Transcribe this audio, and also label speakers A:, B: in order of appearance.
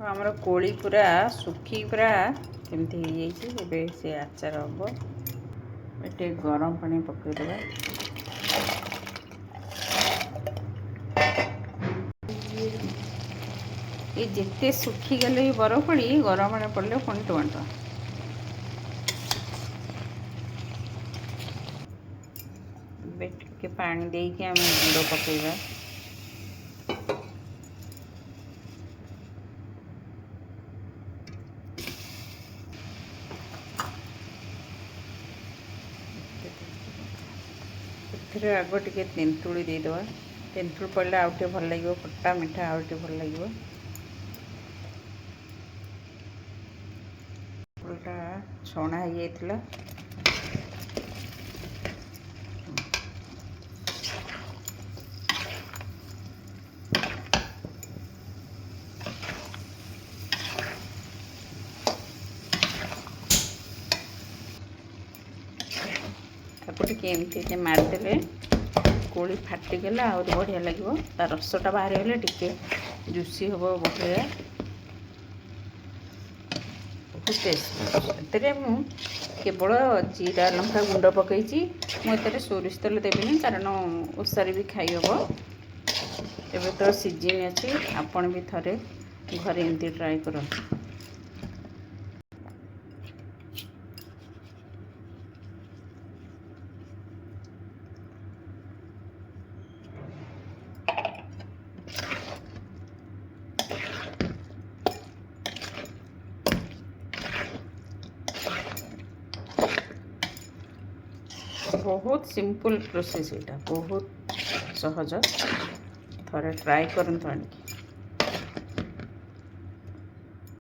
A: आमर कोली पूरा सुखी पूरा केमती हो से आचार हम ये गरम पानी पकईदे ये जिते सुखीगले भी बरफ पानी गरम पानी पड़े पुणी टमाटो टे पानी देके आम गुड़ पकईवा आग टे तेंतुड़ी देदेवा तेंतुड़ पड़े आउ टे भल लगे खट्टा मीठा आउ टे भल लगे छणा हो जाता एमती मारदे कोली फाटीगला आ बढ़िया लगे ता रसटा बाहरी गले टिके जुसी हम बढ़िया बहुत टेस्ट केवल जीरा लंका गुंड पकई मुझे सोरिष तेल देवी कारण ओसारे भी खाई हम एवं तो सीजन अच्छी आपण भी थे घरे एमती ट्राए कर बहुत सिंपल प्रोसेस यहाँ बहुत सहज थे ट्राए करंतु आनिकी।